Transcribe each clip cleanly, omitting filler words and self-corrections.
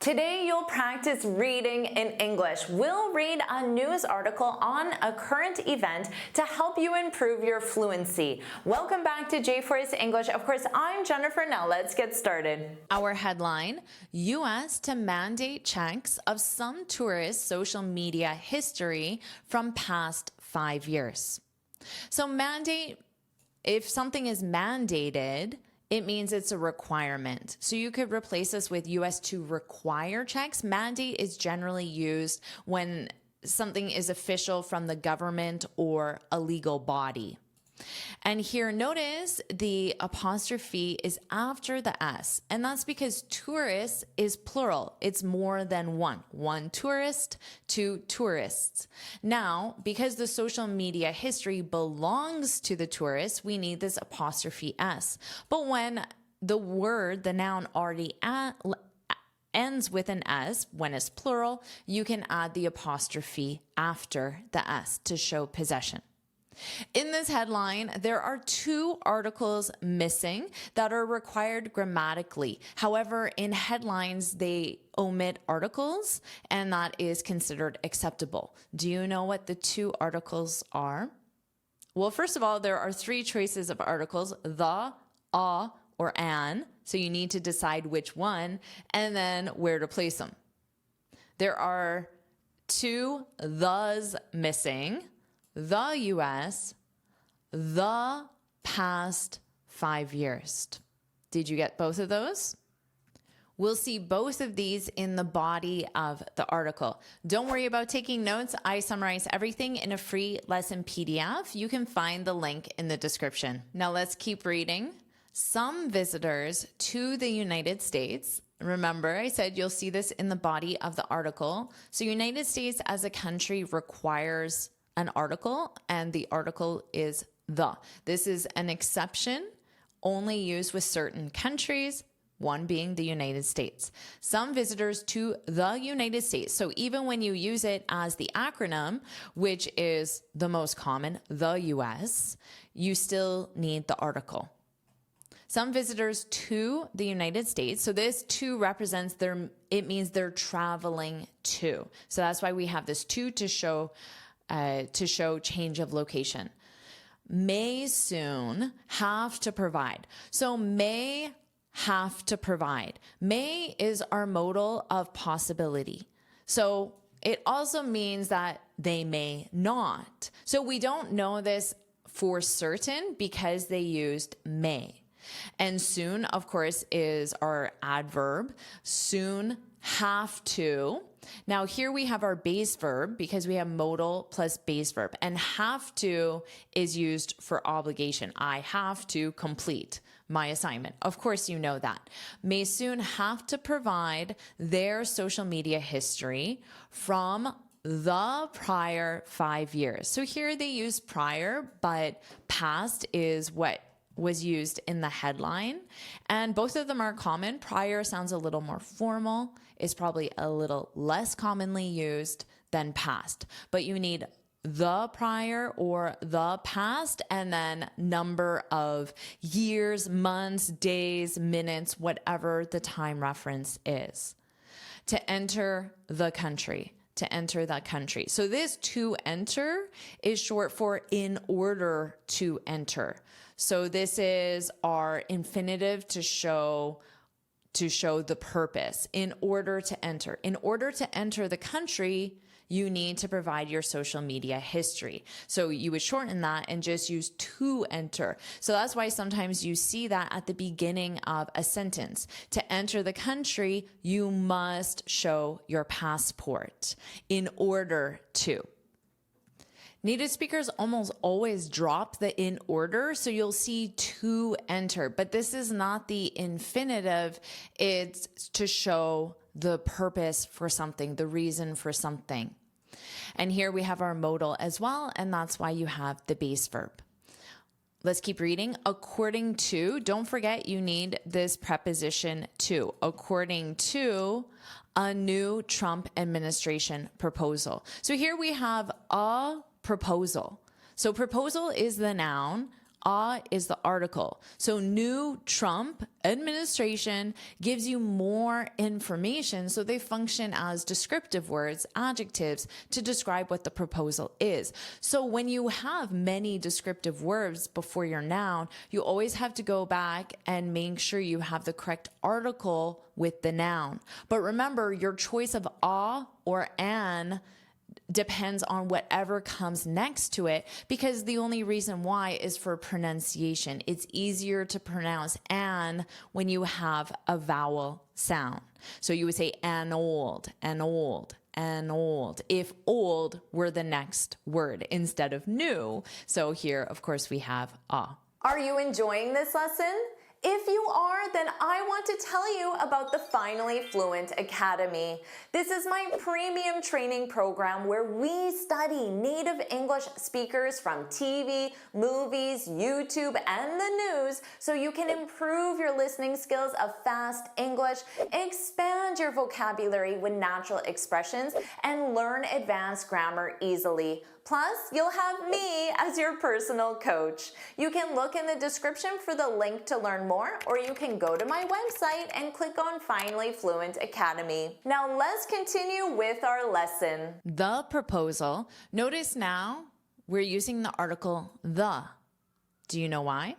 Today, you'll practice reading in English. We'll read a news article on a current event to help you improve your fluency. Welcome back to JForrest English. Of course, I'm Jennifer. Now let's get started. Our headline, U.S. to mandate checks of some tourists' social media history from past 5 years. So mandate, if something is mandated, it means it's a requirement. So you could replace this with U.S. to require checks. Mandate is generally used when something is official from the government or a legal body. And here, notice the apostrophe is after the S, and that's because tourists is plural. It's more than one. One tourist, two tourists. Now, because the social media history belongs to the tourists, we need this apostrophe S. But when the word, the noun already ends with an S, when it's plural, you can add the apostrophe after the S to show possession. In this headline, there are 2 articles missing that are required grammatically. However, in headlines, they omit articles, and that is considered acceptable. Do you know what the 2 articles are? Well, first of all, there are 3 choices of articles, the, a, or an. So you need to decide which one and then where to place them. There are 2 thes missing. The U.S., the past 5 years. Did you get both of those? We'll see both of these in the body of the article. Don't worry about taking notes. I summarize everything in a free lesson PDF. You can find the link in the description. Now let's keep reading. Some visitors to the United States. Remember, I said you'll see this in the body of the article. So United States as a country requires an article, and the article is the. This is an exception only used with certain countries, one being the United States. Some visitors to the United States. So even when you use it as the acronym, which is the most common, the US, you still need the article. Some visitors to the United States. So this to represents it means they're traveling to. So that's why we have this to show change of location. May soon have to provide. So may have to provide. May is our modal of possibility. So it also means that they may not. So we don't know this for certain because they used may. And soon, of course, is our adverb. Soon have to. Now here we have our base verb because we have modal plus base verb, and have to is used for obligation. I have to complete my assignment. Of course, you know that. May soon have to provide their social media history from the prior 5 years. So here they use prior, but past is what was used in the headline, and both of them are common. Prior sounds a little more formal, is probably a little less commonly used than past, but you need the prior or the past and then number of years, months, days, minutes, whatever the time reference is. To enter the country. To enter that country. So this to enter is short for in order to enter. So this is our infinitive to show the purpose. In order to enter. In order to enter the country, you need to provide your social media history. So you would shorten that and just use to enter. So that's why sometimes you see that at the beginning of a sentence. To enter the country, you must show your passport in order to. Native speakers almost always drop the in order, so you'll see to enter, but this is not the infinitive. It's to show the purpose for something, the reason for something. And here we have our modal as well, and that's why you have the base verb. Let's keep reading. According to, don't forget you need this preposition to. According to a new Trump administration proposal. So here we have a proposal. So proposal is the noun, Is the article. So new Trump administration gives you more information. So they function as descriptive words, adjectives to describe what the proposal is. So when you have many descriptive words before your noun, you always have to go back and make sure you have the correct article with the noun. But remember, your choice of a or an depends on whatever comes next to it, because the only reason why is for pronunciation. It's easier to pronounce an when you have a vowel sound. So you would say an old, an old, an old, if old were the next word instead of new. So here, of course, we have a. Are you enjoying this lesson? If you are, then I want to tell you about the Finally Fluent Academy. This is my premium training program where we study native English speakers from TV, movies, YouTube, and the news so you can improve your listening skills of fast English, expand your vocabulary with natural expressions, and learn advanced grammar easily. Plus, you'll have me as your personal coach. You can look in the description for the link to learn more, or you can go to my website and click on Finally Fluent Academy. Now let's continue with our lesson. The proposal. Notice now we're using the article the. Do you know why?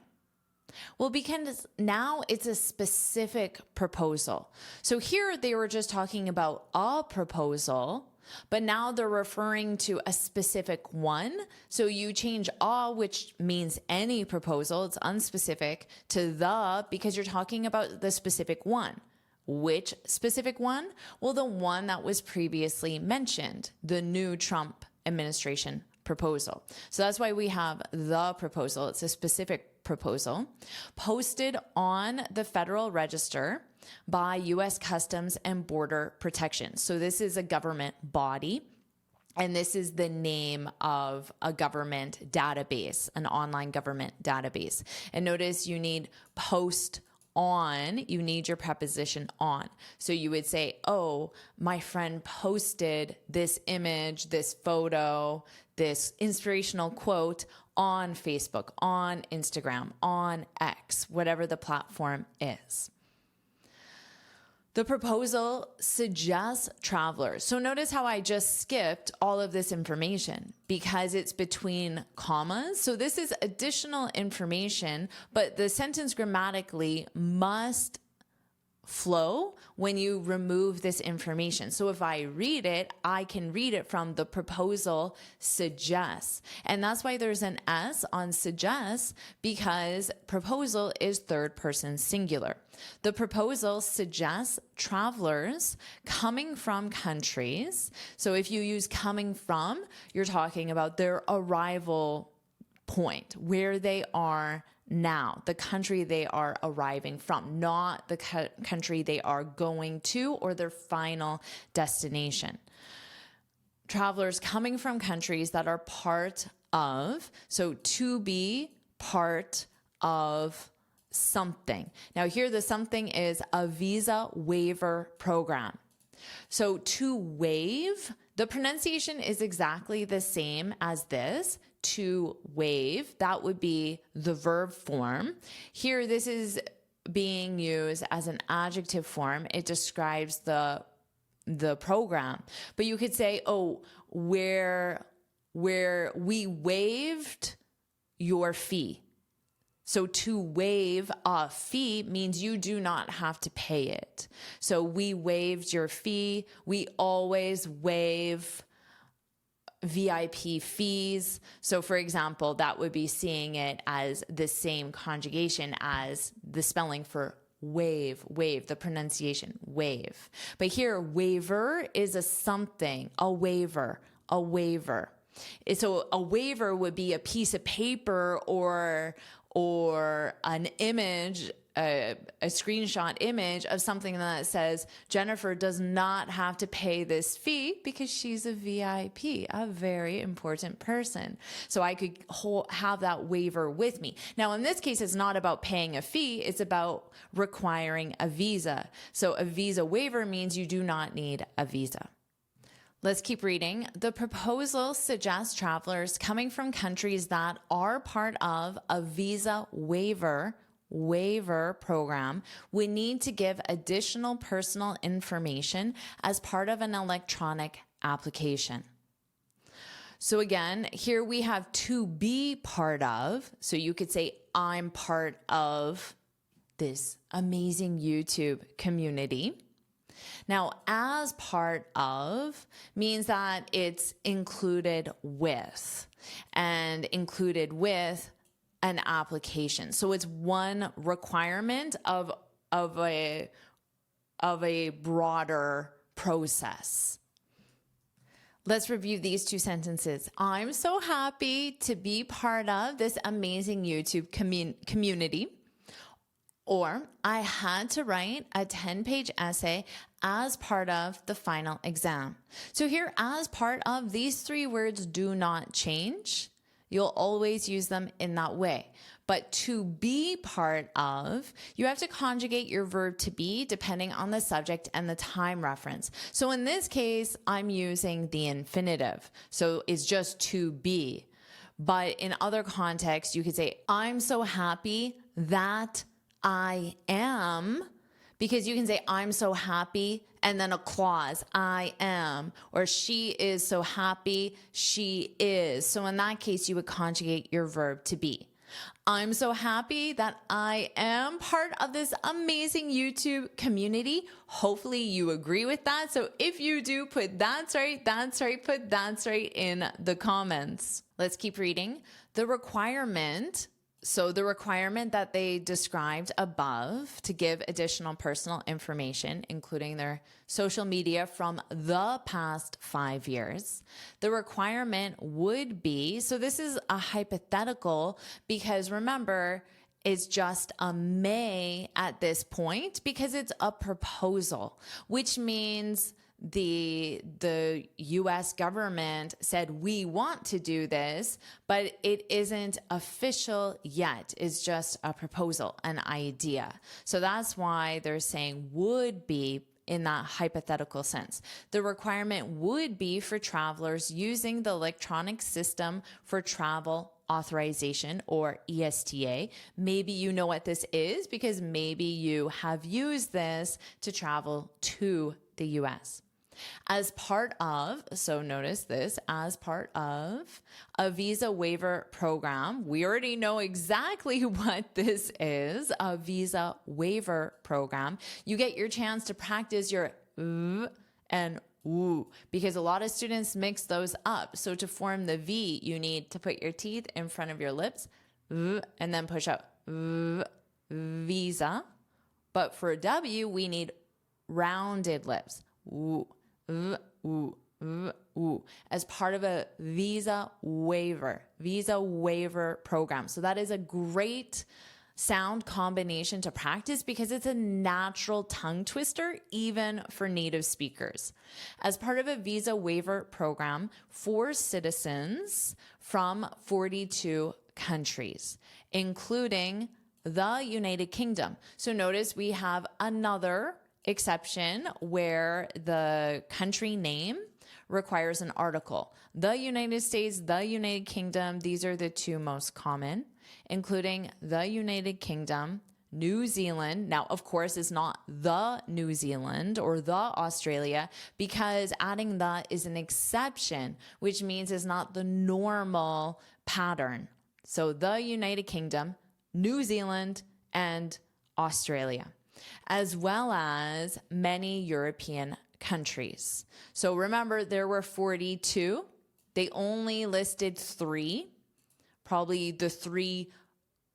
Well, because now it's a specific proposal. So here they were just talking about a proposal, but now they're referring to a specific one. So you change a, which means any proposal, it's unspecific, to the because you're talking about the specific one. Which specific one? Well, the one that was previously mentioned, the new Trump administration proposal. So that's why we have the proposal. It's a specific proposal posted on the Federal Register by U.S. Customs and Border Protection. So this is a government body, and this is the name of a government database, an online government database. And notice you need post on, you need your preposition on. So you would say, oh, my friend posted this image, this photo, this inspirational quote on Facebook, on Instagram, on X, whatever the platform is. The proposal suggests travelers. So notice how I just skipped all of this information because it's between commas. So this is additional information, but the sentence grammatically must flow when you remove this information. So if I read it, I can read it from the proposal suggests. And that's why there's an S on suggests, because proposal is third person singular. The proposal suggests travelers coming from countries. So if you use coming from, you're talking about their arrival point, where they are now, the country they are arriving from, not the country they are going to or their final destination. Travelers coming from countries that are part of, so to be part of something. Now here the something is a visa waiver program. So to waive, the pronunciation is exactly the same as this. To waive, that would be the verb form. Here, this is being used as an adjective form. It describes the program. But you could say, oh, where we waived your fee. So to waive a fee means you do not have to pay it. So we waived your fee. We always waive VIP fees. So for example, that would be seeing it as the same conjugation as the spelling for waive, the pronunciation, waive. But here, waiver is a something, a waiver. So a waiver would be a piece of paper or an image, a screenshot image of something that says Jennifer does not have to pay this fee because she's a VIP, a very important person. So I could have that waiver with me. Now, in this case, it's not about paying a fee. It's about requiring a visa. So a visa waiver means you do not need a visa. Let's keep reading. The proposal suggests travelers coming from countries that are part of a visa waiver program would need to give additional personal information as part of an electronic application. So again, here we have to be part of. So you could say, I'm part of this amazing YouTube community. Now, as part of means that it's included with, and included with an application. So it's one requirement of a broader process. Let's review these two sentences. I'm so happy to be part of this amazing YouTube community. Or, I had to write a 10-page essay as part of the final exam. So here, as part of, these three words do not change. You'll always use them in that way. But to be part of, you have to conjugate your verb to be depending on the subject and the time reference. So in this case, I'm using the infinitive. So it's just to be. But in other contexts, you could say, I'm so happy that I am, because you can say, I'm so happy, and then a clause, I am, or she is so happy, she is. So in that case, you would conjugate your verb to be. I'm so happy that I am part of this amazing YouTube community. Hopefully you agree with that. So if you do, put that's right, put that's right in the comments. Let's keep reading. The requirement that they described above to give additional personal information, including their social media from the past 5 years, the requirement would be, so this is a hypothetical because remember, it's just a may at this point because it's a proposal, which means the US government said, we want to do this, but it isn't official yet. It's just a proposal, an idea. So that's why they're saying would be in that hypothetical sense. The requirement would be for travelers using the electronic system for travel authorization, or ESTA. Maybe you know what this is because maybe you have used this to travel to the US. As part of, so notice this, as part of a visa waiver program, we already know exactly what this is, a visa waiver program. You get your chance to practice your and oo, because a lot of students mix those up. So to form the V, you need to put your teeth in front of your lips and then push out visa. But for W, we need rounded lips. Ooh. As part of a visa waiver program. So that is a great sound combination to practice because it's a natural tongue twister, even for native speakers. As part of a visa waiver program for citizens from 42 countries, including the United Kingdom. So notice we have another exception where the country name requires an article. The United States, the United Kingdom, these are the two most common, including the United Kingdom, New Zealand. Now, of course, it's not the New Zealand or the Australia because adding the is an exception, which means it's not the normal pattern. So the United Kingdom, New Zealand, and Australia, as well as many European countries. So remember, there were 42. They only listed 3, probably the 3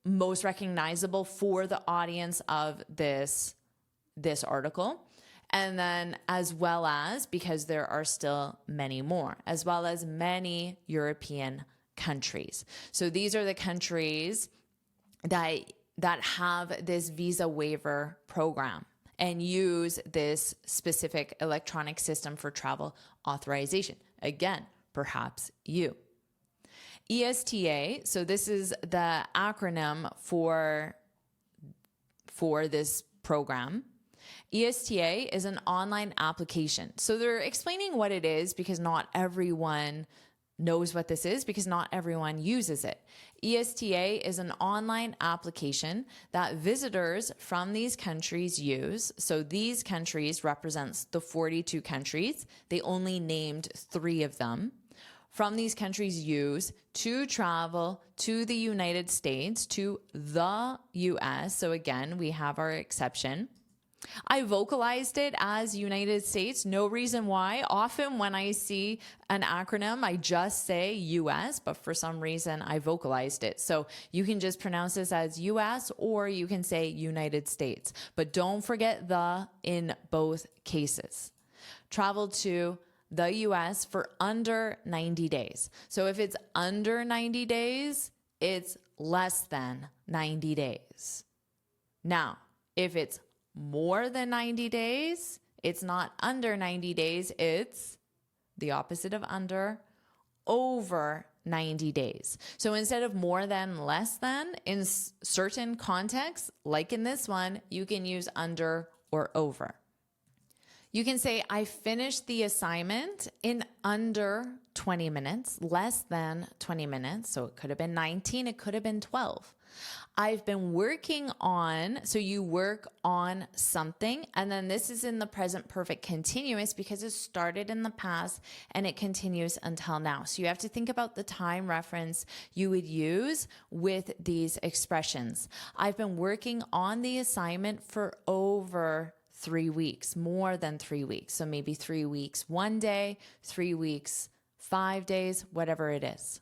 most recognizable for the audience of this article. And then as well as, because there are still many more, as well as many European countries. So these are the countries that have this visa waiver program and use this specific electronic system for travel authorization. Again, perhaps you. ESTA, so this is the acronym for this program. ESTA is an online application. So they're explaining what it is because not everyone knows what this is because not everyone uses it. ESTA is an online application that visitors from these countries use. So these countries represents the 42 countries. They only named 3 of them. From these countries use to travel to the United States, to the US. So again, we have our exception. I vocalized it as United States. No reason why. Often when I see an acronym, I just say US, but for some reason I vocalized it. So you can just pronounce this as US or you can say United States. But don't forget the in both cases. Travel to the US for under 90 days. So if it's under 90 days, it's less than 90 days. Now, if it's more than 90 days, it's not under 90 days, it's the opposite of under, over 90 days. So instead of more than, less than, in certain contexts, like in this one, you can use under or over. You can say, I finished the assignment in under 20 minutes, less than 20 minutes. So it could have been 19, it could have been 12. I've been working on, so you work on something, and then this is in the present perfect continuous because it started in the past and it continues until now. So you have to think about the time reference you would use with these expressions. I've been working on the assignment for over 3 weeks, more than 3 weeks. So maybe 3 weeks, 1 day, 3 weeks, 5 days, whatever it is.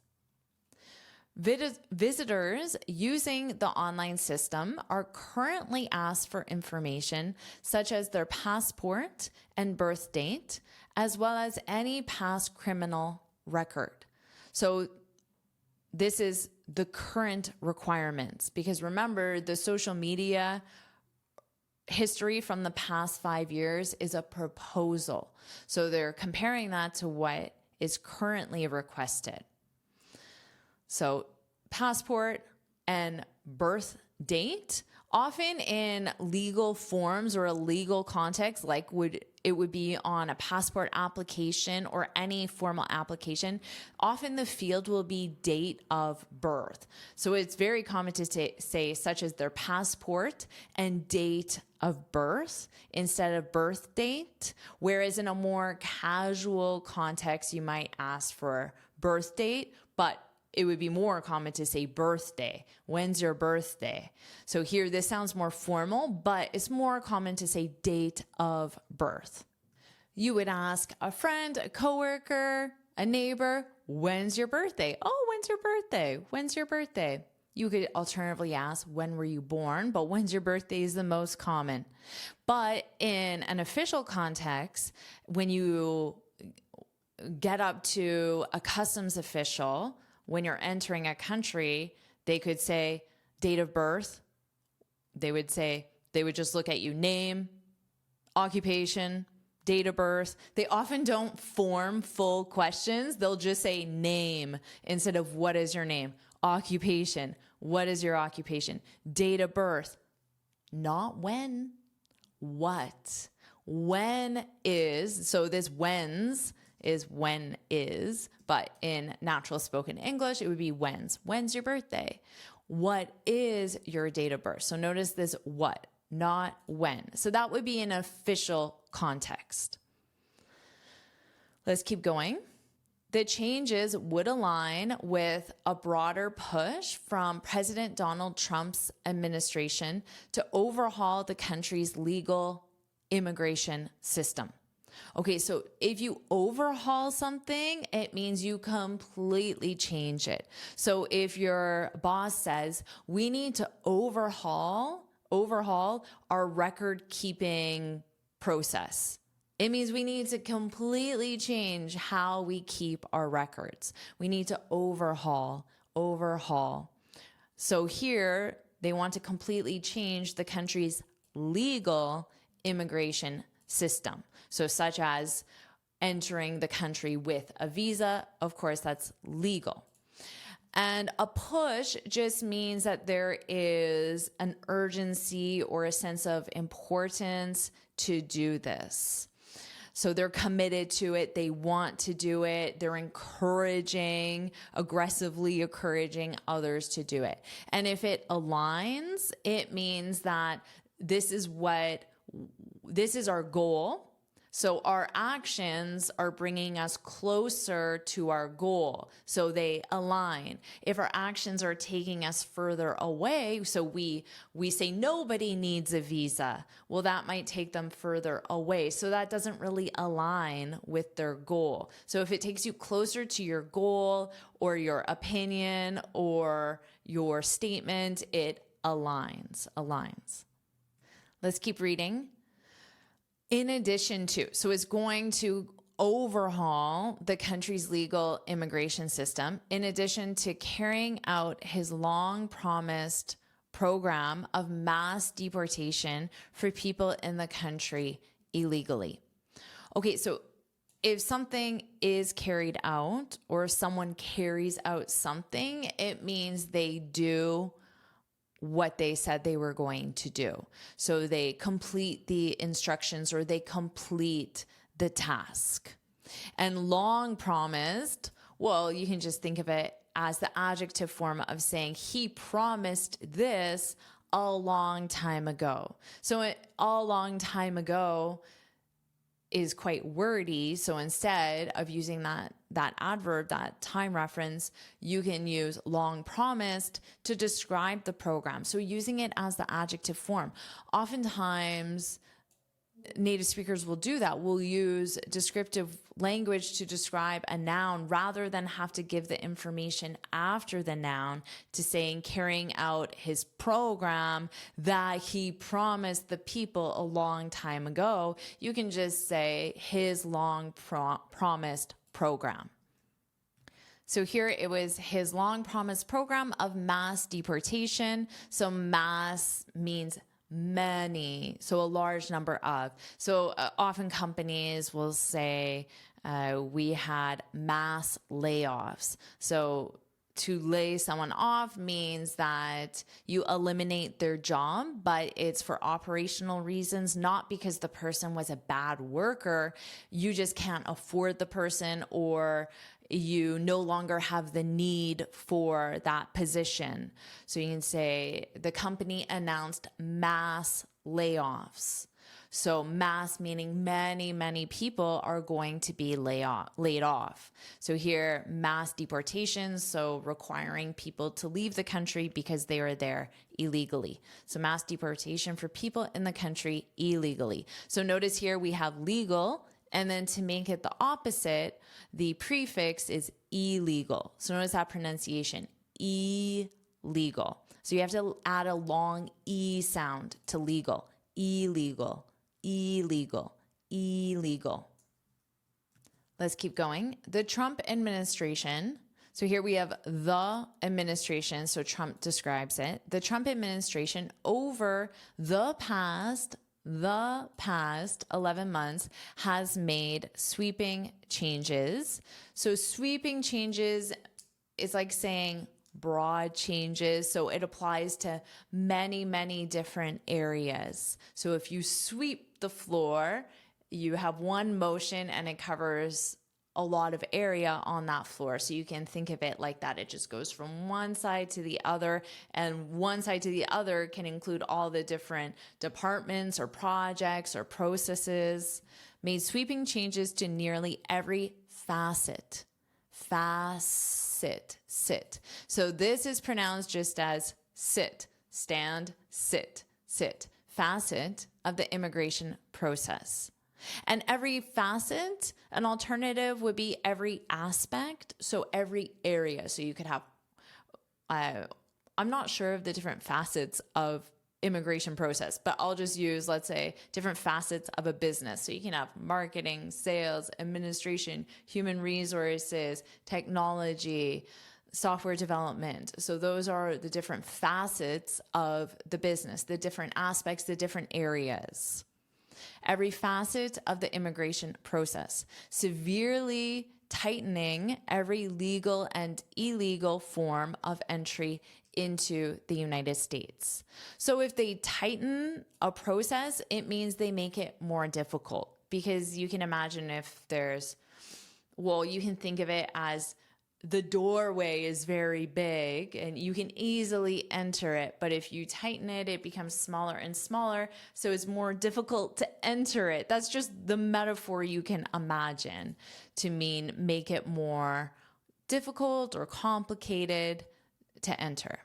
Visitors using the online system are currently asked for information such as their passport and birth date, as well as any past criminal record. So this is the current requirements, because remember, the social media history from the past 5 years is a proposal. So they're comparing that to what is currently requested. So passport and birth date, often in legal forms or a legal context, like it would be on a passport application or any formal application, often the field will be date of birth. So it's very common to say such as their passport and date of birth instead of birth date, whereas in a more casual context, you might ask for birth date, but it would be more common to say birthday. When's your birthday? So here, this sounds more formal, but it's more common to say date of birth. You would ask a friend, a coworker, a neighbor, when's your birthday? Oh, when's your birthday? When's your birthday? You could alternatively ask, when were you born? But when's your birthday is the most common. But in an official context, when you get up to a customs official, when you're entering a country, they could say date of birth. They would just look at you, name, occupation, date of birth. They often don't form full questions. They'll just say name instead of what is your name, occupation, what is your occupation, date of birth, not when, what, when is, so this when's is when is, but in natural spoken English, it would be when's. When's your birthday? What is your date of birth? So notice this what, not when. So that would be an official context. Let's keep going. The changes would align with a broader push from President Donald Trump's administration to overhaul the country's legal immigration system. Okay, so if you overhaul something, it means you completely change it. So if your boss says, we need to overhaul our record keeping process, it means we need to completely change how we keep our records. We need to overhaul. So here, they want to completely change the country's legal immigration system. So such as entering the country with a visa, of course, that's legal. And a push just means that there is an urgency or a sense of importance to do this. So they're committed to it. They want to do it. They're aggressively encouraging others to do it. And if it aligns, it means that this is our goal. So our actions are bringing us closer to our goal. So they align. If our actions are taking us further away, so we say nobody needs a visa, well, that might take them further away. So that doesn't really align with their goal. So if it takes you closer to your goal or your opinion or your statement, it aligns. Let's keep reading. In addition to, so it's going to overhaul the country's legal immigration system, in addition to carrying out his long promised program of mass deportation for people in the country illegally. Okay, so if something is carried out or someone carries out something, it means they do what they said they were going to do. So they complete the instructions or they complete the task. And long promised, well, you can just think of it as the adjective form of saying he promised this a long time ago. So a long time ago is quite wordy. So instead of using that adverb, that time reference, you can use long promised to describe the program. So using it as the adjective form. Oftentimes, native speakers will do that. We'll use descriptive language to describe a noun rather than have to give the information after the noun to saying carrying out his program that he promised the people a long time ago. You can just say his long promised program. So here it was his long promised program of mass deportation. So mass means many, so a large number of. So often companies will say we had mass layoffs. So to lay someone off means that you eliminate their job, but it's for operational reasons, not because the person was a bad worker. You just can't afford the person, or you no longer have the need for that position. So you can say the company announced mass layoffs. So mass meaning many people are going to be laid off. So here, mass deportation, so requiring people to leave the country because they are there illegally. So mass deportation for people in the country illegally. So notice here we have legal, and then to make it the opposite, the prefix is illegal. So notice that pronunciation, illegal. So you have to add a long E sound to legal, illegal, illegal, illegal. Let's keep going. The Trump administration. So here we have the administration. So Trump describes it. The Trump administration over the past 11 months has made sweeping changes. So sweeping changes is like saying broad changes. So it applies to many different areas. So if you sweep the floor, you have one motion and it covers a lot of area on that floor. So you can think of it like that. It just goes from one side to the other, and one side to the other can include all the different departments or projects or processes. Made sweeping changes to nearly every facet. Sit. So this is pronounced just as sit, stand, sit. Facet of the immigration process. And every facet, an alternative would be every aspect, so every area. So you could have, I'm not sure of the different facets of immigration process, but I'll just use, let's say, different facets of a business. So you can have marketing, sales, administration, human resources, technology, software development. So those are the different facets of the business, the different aspects, the different areas. every facet of the immigration process, severely tightening every legal and illegal form of entry into the United States. So if they tighten a process, it means they make it more difficult, because you can imagine if there's, well, you can think of it as the doorway is very big and you can easily enter it. But if you tighten it, it becomes smaller and smaller. So it's more difficult to enter it. That's just the metaphor you can imagine to mean make it more difficult or complicated to enter.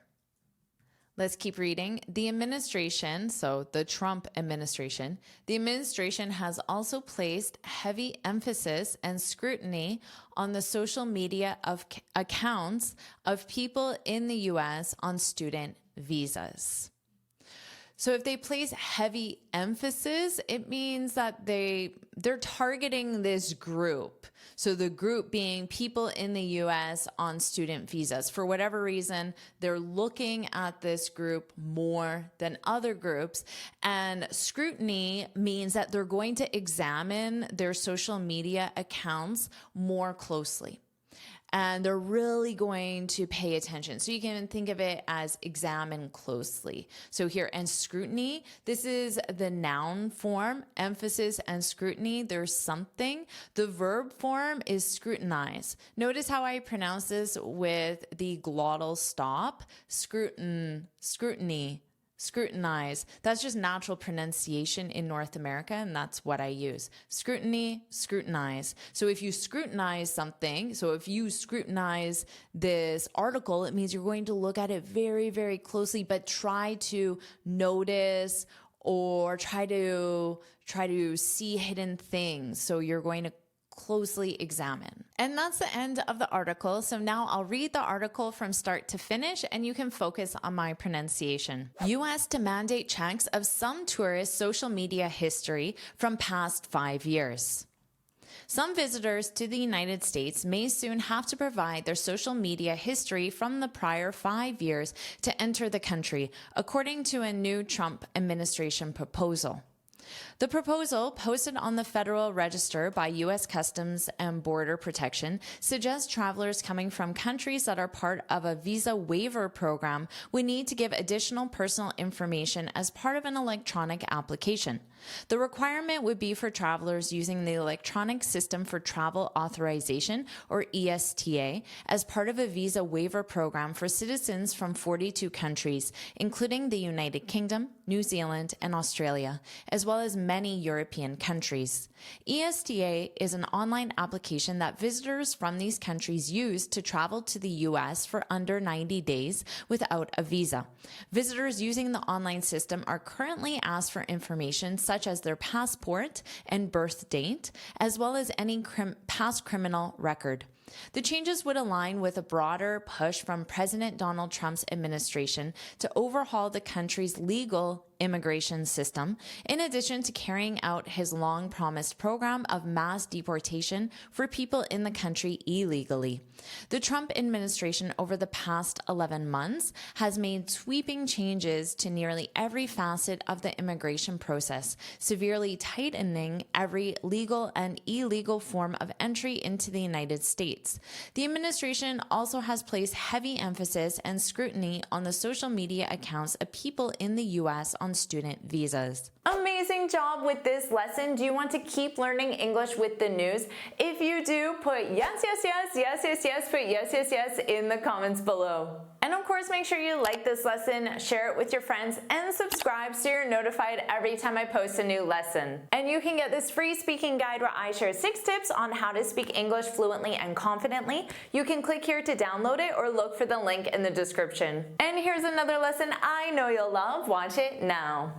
Let's keep reading. The administration, so the Trump administration, the administration has also placed heavy emphasis and scrutiny on the social media accounts of people in the U.S. on student visas. So if they place heavy emphasis, it means that they're targeting this group. So the group being people in the U.S. on student visas. For whatever reason, they're looking at this group more than other groups. And scrutiny means that they're going to examine their social media accounts more closely. And they're really going to pay attention. So you can think of it as examine closely. So here, and scrutiny, this is the noun form, emphasis and scrutiny. There's something. The verb form is scrutinize. Notice how I pronounce this with the glottal stop. Scrutiny. Scrutinize. That's just natural pronunciation in North America, and that's what I use. Scrutiny, scrutinize. So if you scrutinize something, so if you scrutinize this article, it means you're going to look at it very, very closely, but try to notice or try to see hidden things. So you're going to closely examine. And that's the end of the article. So now I'll read the article from start to finish and you can focus on my pronunciation. U.S. to mandate checks of some tourists' social media history from past 5 years. Some visitors to the United States may soon have to provide their social media history from the prior 5 years to enter the country, according to a new Trump administration proposal. The proposal, posted on the Federal Register by U.S. Customs and Border Protection, suggests travelers coming from countries that are part of a visa waiver program would need to give additional personal information as part of an electronic application. The requirement would be for travelers using the Electronic System for Travel Authorization, or ESTA, as part of a visa waiver program for citizens from 42 countries, including the United Kingdom, New Zealand, and Australia, as well as many European countries. ESTA is an online application that visitors from these countries use to travel to the U.S. for under 90 days without a visa. Visitors using the online system are currently asked for information such as their passport and birth date, as well as any past criminal record. The changes would align with a broader push from President Donald Trump's administration to overhaul the country's legal immigration system, in addition to carrying out his long-promised program of mass deportation for people in the country illegally. The Trump administration over the past 11 months has made sweeping changes to nearly every facet of the immigration process, severely tightening every legal and illegal form of entry into the United States. The administration also has placed heavy emphasis and scrutiny on the social media accounts of people in the U.S. on student visas. Amazing job with this lesson. Do you want to keep learning English with the news? If you do, put yes, yes, yes, yes, yes, yes, put yes, yes, yes in the comments below. And of course, make sure you like this lesson, share it with your friends, and subscribe so you're notified every time I post a new lesson. And you can get this free speaking guide where I share 6 tips on how to speak English fluently and confidently. You can click here to download it or look for the link in the description. And here's another lesson I know you'll love. Watch it now.